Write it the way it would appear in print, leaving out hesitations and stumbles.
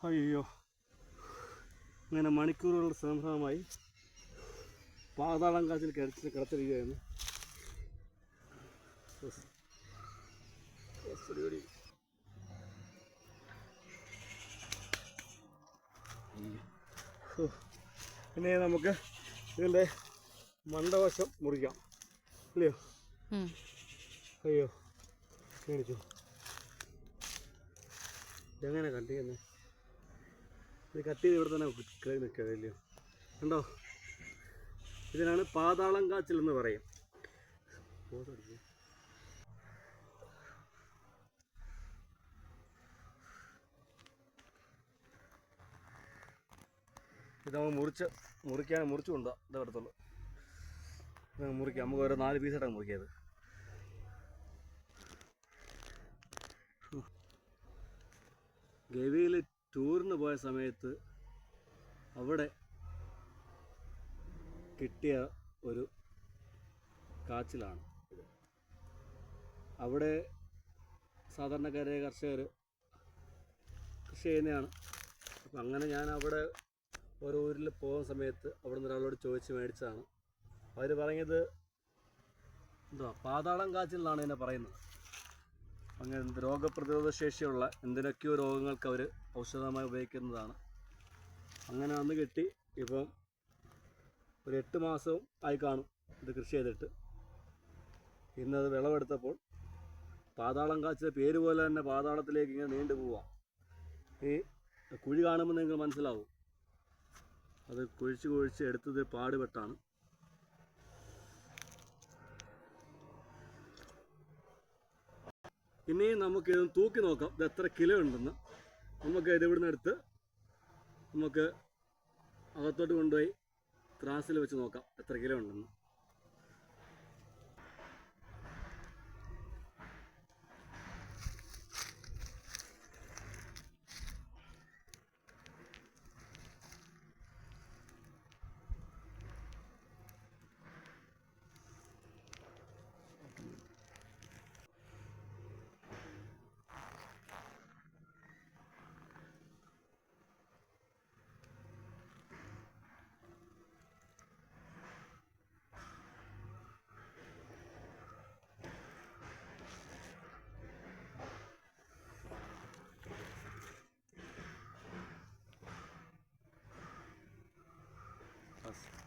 അയ്യോ, അങ്ങനെ മണിക്കൂറുകൾ ശ്രമമായി പാതാളം കാച്ചിൽ കിടത്തിരിക്കുകയായിരുന്നു. പിന്നെ നമുക്ക് ഇതിൻ്റെ മണ്ടവശം മുറിക്കാം, ഇല്ലയോ? അയ്യോ, ക്ഷണിച്ചു. ഇതെങ്ങനെ കട്ട് ചെയ്യുന്നത്? ഇത് കട്ട് ചെയ്ത് ഇവിടെ തന്നെ നിൽക്കുക, ഇല്ലയോ? കണ്ടോ, ഇതിനാണ് പാതാളം കാച്ചിൽ എന്ന് പറയും. ഇത് നമുക്ക് മുറിച്ചു കൊണ്ടാ ഇതേ അടുത്തുള്ളൂ. മുറിക്കാം, നമുക്ക് ഓരോ 4 പീസായിട്ടാണ് മുറിക്കിയത്. ഗവിയിൽ ടൂറിന് പോയ സമയത്ത് അവിടെ കിട്ടിയ ഒരു കാച്ചിലാണ് ഇത്. അവിടെ സാധാരണക്കാരായ കർഷകർ കൃഷി ചെയ്യുന്നതാണ്. അപ്പം അങ്ങനെ ഞാൻ അവിടെ ഓരോ ഊരിൽ പോകുന്ന സമയത്ത് അവിടെ നിന്ന് ഒരാളോട് ചോദിച്ച് മേടിച്ചതാണ്. അവർ പറഞ്ഞത് പാതാളം കാച്ചിൽ എന്നാണ് എന്നെ പറയുന്നത്. അങ്ങനെ രോഗപ്രതിരോധ ശേഷിയുള്ള എന്തിനൊക്കെയോ രോഗങ്ങൾക്ക് അവർ ഔഷധമായി ഉപയോഗിക്കുന്നതാണ്. അങ്ങനെ അന്ന് കിട്ടി. ഇപ്പം ഒരു 8 മാസവും ആയി കാണും ഇത് കൃഷി ചെയ്തിട്ട്. ഇന്നത് വിളവെടുത്തപ്പോൾ പാതാളം കാച്ചിൽ പേര് പോലെ തന്നെ പാതാളത്തിലേക്ക് ഇങ്ങനെ നീണ്ടു പോവാം. ഈ കുഴി കാണുമ്പോൾ നിങ്ങൾക്ക് മനസ്സിലാവും, അത് കുഴിച്ച് എടുത്തത് പാടുപെട്ടാണ്. ഇനിയും നമുക്കിത് തൂക്കി നോക്കാം, ഇത് എത്ര കിലോ ഉണ്ടെന്ന്. നമുക്ക് ഇത് ഇവിടുന്ന് എടുത്ത് നമുക്ക് അകത്തോട്ട് കൊണ്ടുപോയി ത്രാസിൽ വെച്ച് നോക്കാം എത്ര കിലോ ഉണ്ടെന്ന്. Yes.